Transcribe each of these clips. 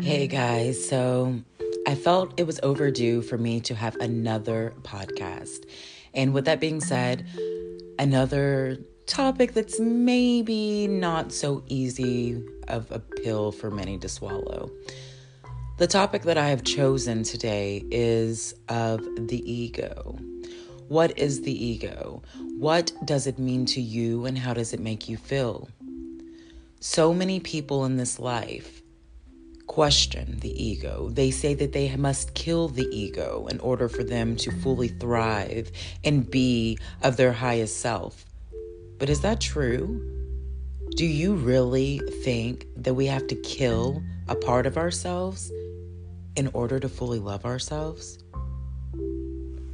Hey guys, so I felt it was overdue for me to have another podcast. And with that being said, another topic that's maybe not so easy of a pill for many to swallow. The topic that I have chosen today is of the ego. What is the ego? What does it mean to you and how does it make you feel? So many people in this life question the ego. They say that they must kill the ego in order for them to fully thrive and be of their highest self. But is that true? Do you really think that we have to kill a part of ourselves in order to fully love ourselves?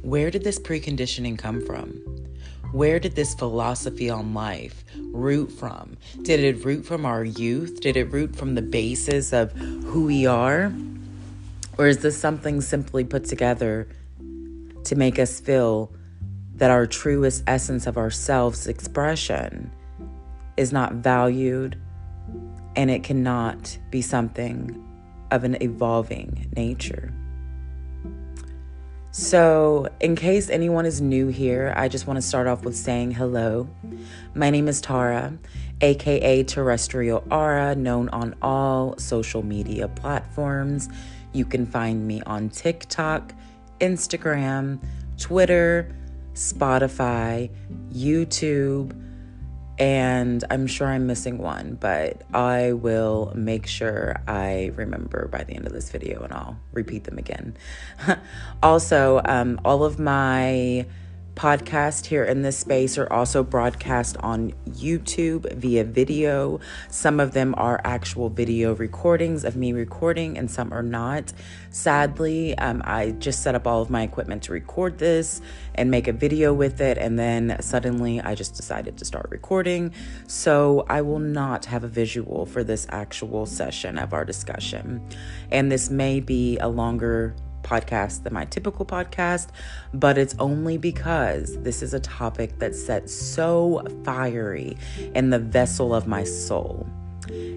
Where did this preconditioning come from? Where did this philosophy on life root from? Did it root from our youth? Did it root from the basis of who we are? Or is this something simply put together to make us feel that our truest essence of ourselves expression is not valued and it cannot be something of an evolving nature? So, in case anyone is new here, I just want to start off with saying hello. My name is Tara, aka Terrestrialaura, known on all social media platforms. You can find me on TikTok, Instagram, Twitter, Spotify, YouTube, and I'm sure I'm missing one, but I will make sure I remember by the end of this video and I'll repeat them again. Also, all of my podcasts here in this space are also broadcast on YouTube via video. Some of them are actual video recordings of me recording and some are not. Sadly, I just set up all of my equipment to record this and make a video with it, and then suddenly I just decided to start recording. So I will not have a visual for this actual session of our discussion. And this may be a longer podcast than my typical podcast, but it's only because this is a topic that sets so fiery in the vessel of my soul.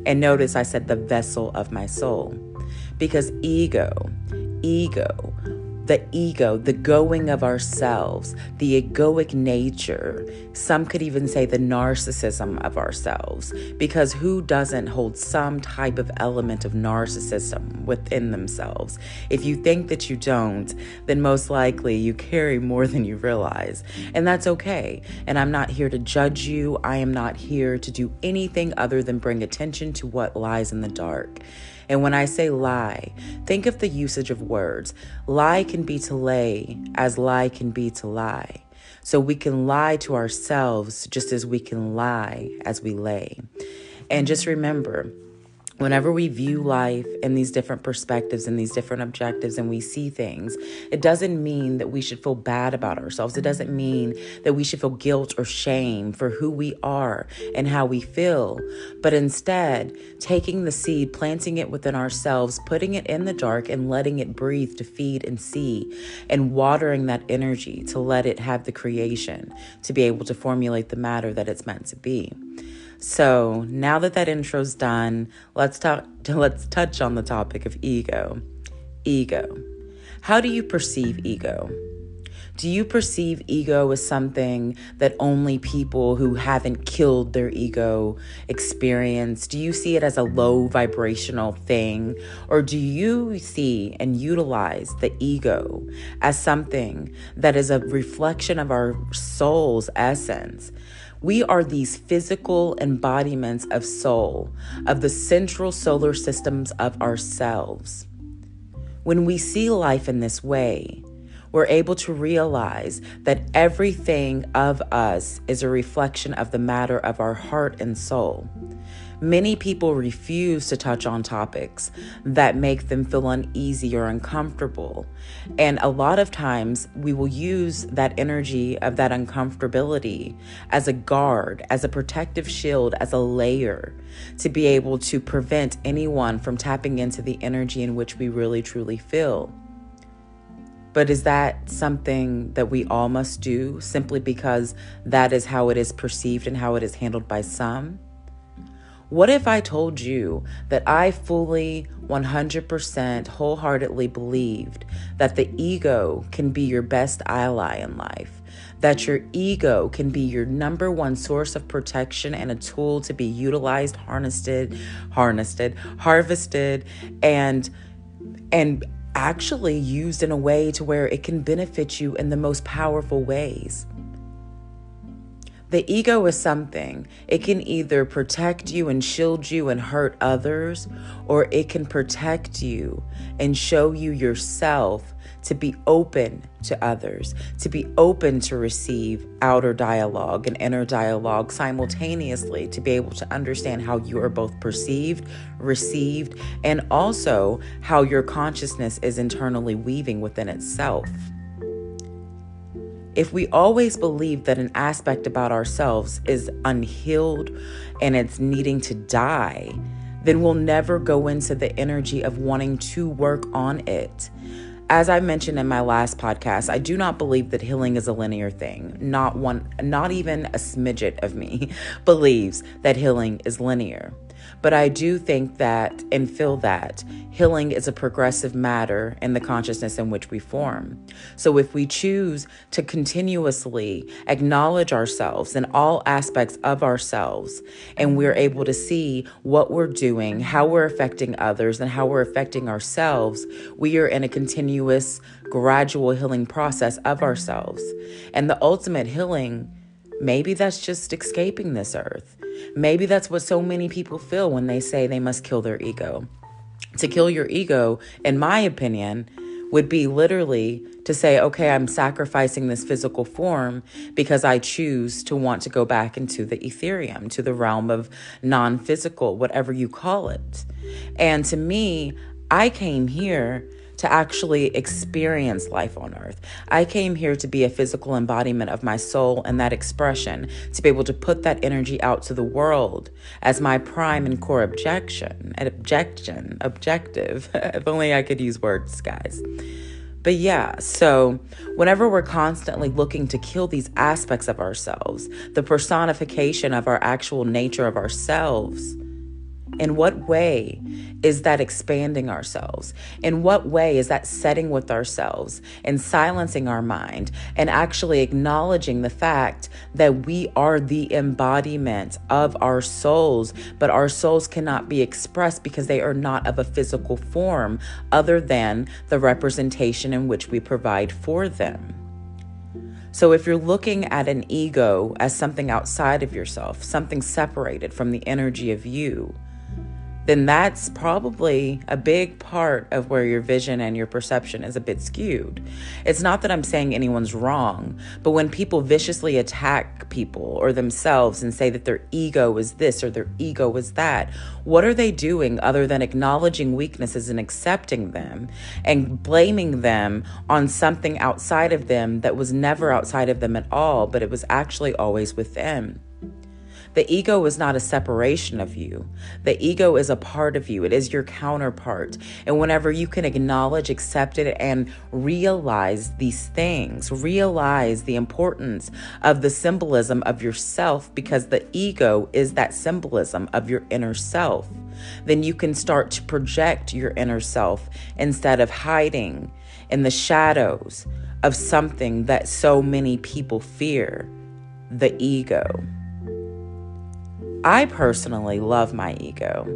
And notice I said the vessel of my soul, because the going of ourselves, the egoic nature, some could even say the narcissism of ourselves, because who doesn't hold some type of element of narcissism within themselves? If you think that you don't, then most likely you carry more than you realize, and that's okay. And I'm not here to judge you. I am not here to do anything other than bring attention to what lies in the dark. And when I say lie, think of the usage of words. Lie can be to lay as lie can be to lie. So we can lie to ourselves just as we can lie as we lay. And just remember, whenever we view life in these different perspectives and these different objectives and we see things, it doesn't mean that we should feel bad about ourselves. It doesn't mean that we should feel guilt or shame for who we are and how we feel. But instead, taking the seed, planting it within ourselves, putting it in the dark and letting it breathe to feed and see, and watering that energy to let it have the creation to be able to formulate the matter that it's meant to be. So now that intro's done, let's touch on the topic of ego. Ego. How do you perceive ego? Do you perceive ego as something that only people who haven't killed their ego experience? Do you see it as a low vibrational thing? Or do you see and utilize the ego as something that is a reflection of our soul's essence? We are these physical embodiments of soul, of the central solar systems of ourselves. When we see life in this way, we're able to realize that everything of us is a reflection of the matter of our heart and soul. Many people refuse to touch on topics that make them feel uneasy or uncomfortable. And a lot of times we will use that energy of that uncomfortability as a guard, as a protective shield, as a layer to be able to prevent anyone from tapping into the energy in which we really truly feel. But is that something that we all must do simply because that is how it is perceived and how it is handled by some? What if I told you that I fully, 100%, wholeheartedly believed that the ego can be your best ally in life? That your ego can be your number one source of protection and a tool to be utilized, harvested, and actually used in a way to where it can benefit you in the most powerful ways. The ego is something. It can either protect you and shield you and hurt others, or it can protect you and show you yourself to be open to others, to be open to receive outer dialogue and inner dialogue simultaneously, to be able to understand how you are both perceived, received, and also how your consciousness is internally weaving within itself. If we always believe that an aspect about ourselves is unhealed and it's needing to die, then we'll never go into the energy of wanting to work on it. As I mentioned in my last podcast, I do not believe that healing is a linear thing. Not even a smidget of me believes that healing is linear. But I do think that and feel that healing is a progressive matter in the consciousness in which we form. So if we choose to continuously acknowledge ourselves in all aspects of ourselves, and we're able to see what we're doing, how we're affecting others, and how we're affecting ourselves, we are in a continuous, gradual healing process of ourselves. And the ultimate healing, maybe that's just escaping this earth. Maybe that's what so many people feel when they say they must kill their ego. To kill your ego, in my opinion, would be literally to say, okay, I'm sacrificing this physical form because I choose to want to go back into the ethereum, to the realm of non-physical, whatever you call it. And to me, I came here to actually experience life on earth. I came here to be a physical embodiment of my soul and that expression, to be able to put that energy out to the world as my prime and core objective. If only I could use words, guys. But yeah, so whenever we're constantly looking to kill these aspects of ourselves, the personification of our actual nature of ourselves, in what way is that expanding ourselves? In what way is that setting with ourselves and silencing our mind and actually acknowledging the fact that we are the embodiment of our souls, but our souls cannot be expressed because they are not of a physical form other than the representation in which we provide for them? So if you're looking at an ego as something outside of yourself, something separated from the energy of you, then that's probably a big part of where your vision and your perception is a bit skewed. It's not that I'm saying anyone's wrong, but when people viciously attack people or themselves and say that their ego is this or their ego is that, what are they doing other than acknowledging weaknesses and accepting them and blaming them on something outside of them that was never outside of them at all, but it was actually always within? The ego is not a separation of you. The ego is a part of you. It is your counterpart. And whenever you can acknowledge, accept it, and realize these things, realize the importance of the symbolism of yourself, because the ego is that symbolism of your inner self, then you can start to project your inner self instead of hiding in the shadows of something that so many people fear, the ego. I personally love my ego.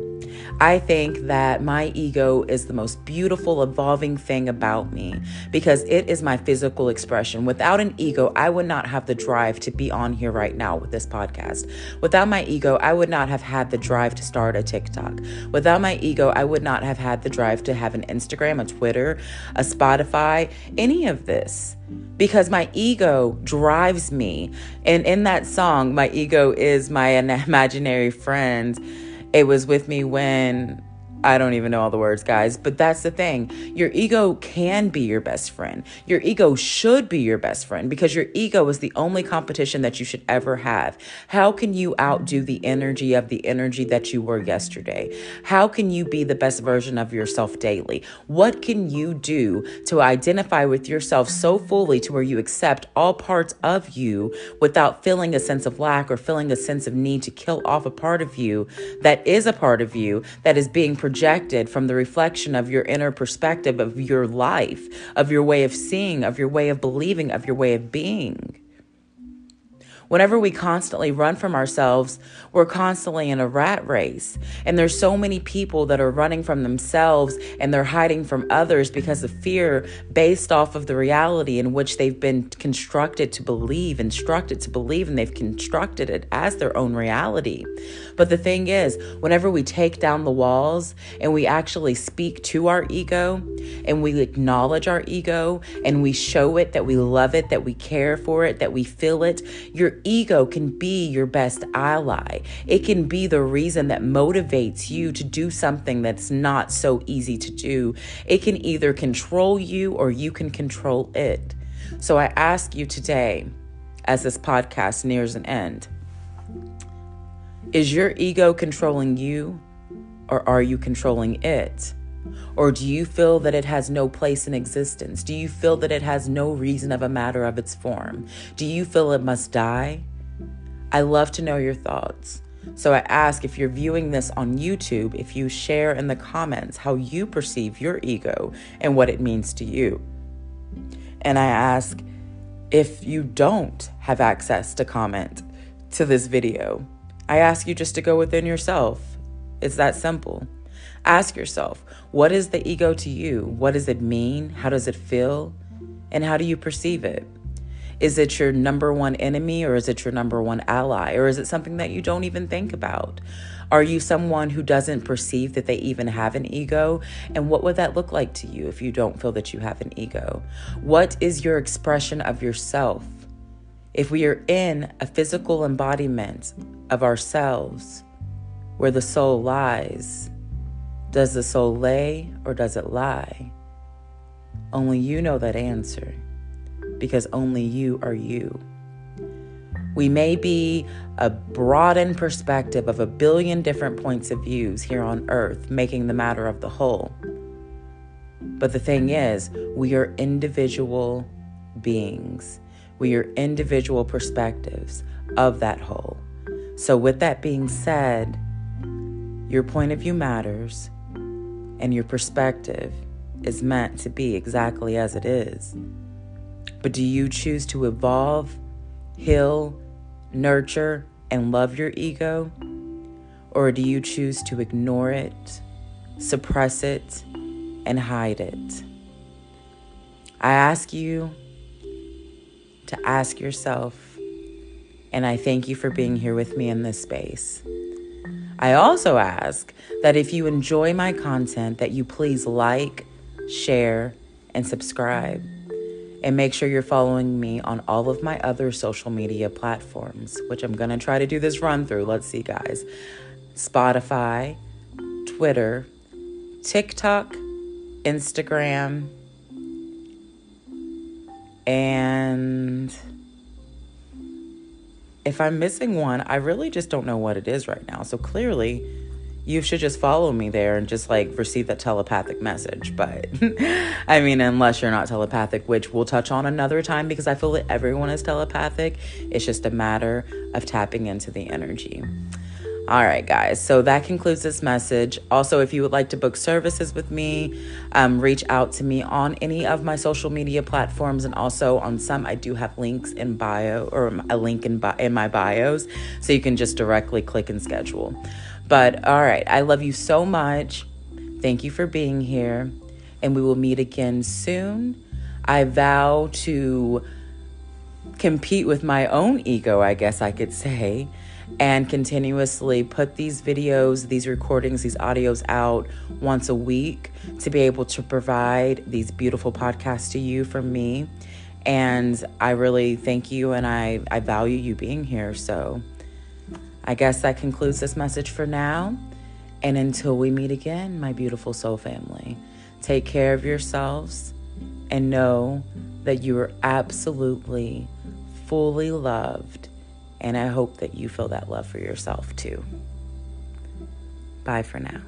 I think that my ego is the most beautiful, evolving thing about me because it is my physical expression. Without an ego, I would not have the drive to be on here right now with this podcast. Without my ego, I would not have had the drive to start a TikTok. Without my ego, I would not have had the drive to have an Instagram, a Twitter, a Spotify, any of this. Because my ego drives me. And in that song, my ego is my imaginary friend. It was with me when I don't even know all the words, guys, but that's the thing. Your ego can be your best friend. Your ego should be your best friend because your ego is the only competition that you should ever have. How can you outdo the energy that you were yesterday? How can you be the best version of yourself daily? What can you do to identify with yourself so fully to where you accept all parts of you without feeling a sense of lack or feeling a sense of need to kill off a part of you that is a part of you that is being projected from the reflection of your inner perspective of your life, of your way of seeing, of your way of believing, of your way of being? Whenever we constantly run from ourselves, we're constantly in a rat race. And there's so many people that are running from themselves and they're hiding from others because of fear based off of the reality in which they've been instructed to believe, and they've constructed it as their own reality. But the thing is, whenever we take down the walls and we actually speak to our ego and we acknowledge our ego and we show it that we love it, that we care for it, that we feel it, your ego can be your best ally. It can be the reason that motivates you to do something that's not so easy to do. It can either control you or you can control it. So I ask you today, as this podcast nears an end, is your ego controlling you or are you controlling it? Or do you feel that it has no place in existence? Do you feel that it has no reason of a matter of its form? Do you feel it must die? I love to know your thoughts. So I ask, if you're viewing this on YouTube, if you share in the comments how you perceive your ego and what it means to you. And I ask, if you don't have access to comment to this video, I ask you just to go within yourself. It's that simple. Ask yourself, what is the ego to you? What does it mean? How does it feel? And how do you perceive it? Is it your number one enemy or is it your number one ally? Or is it something that you don't even think about? Are you someone who doesn't perceive that they even have an ego? And what would that look like to you if you don't feel that you have an ego? What is your expression of yourself? If we are in a physical embodiment of ourselves where the soul lies, does the soul lay or does it lie? Only you know that answer, because only you are you. We may be a broadened perspective of a billion different points of views here on earth, making the matter of the whole. But the thing is, we are individual beings. We are individual perspectives of that whole. So with that being said, your point of view matters. And your perspective is meant to be exactly as it is. But do you choose to evolve, heal, nurture, and love your ego? Or do you choose to ignore it, suppress it, and hide it? I ask you to ask yourself, and I thank you for being here with me in this space. I also ask that if you enjoy my content, that you please like, share, and subscribe. And make sure you're following me on all of my other social media platforms, which I'm going to try to do this run through. Let's see, guys. Spotify, Twitter, TikTok, Instagram, and if I'm missing one, I really just don't know what it is right now. So clearly, you should just follow me there and just receive that telepathic message. But I mean, unless you're not telepathic, which we'll touch on another time, because I feel that everyone is telepathic. It's just a matter of tapping into the energy. All right, guys. So that concludes this message. Also, if you would like to book services with me, reach out to me on any of my social media platforms. And also on some, I do have links in bio, or a link in my bios. So you can just directly click and schedule. But all right, I love you so much. Thank you for being here. And we will meet again soon. I vow to compete with my own ego, I guess I could say, and continuously put these videos, these recordings, these audios out once a week to be able to provide these beautiful podcasts to you from me. And I really thank you, and I value you being here. So I guess that concludes this message for now. And until we meet again, my beautiful soul family, take care of yourselves and know that you are absolutely fully loved. And I hope that you feel that love for yourself too. Bye for now.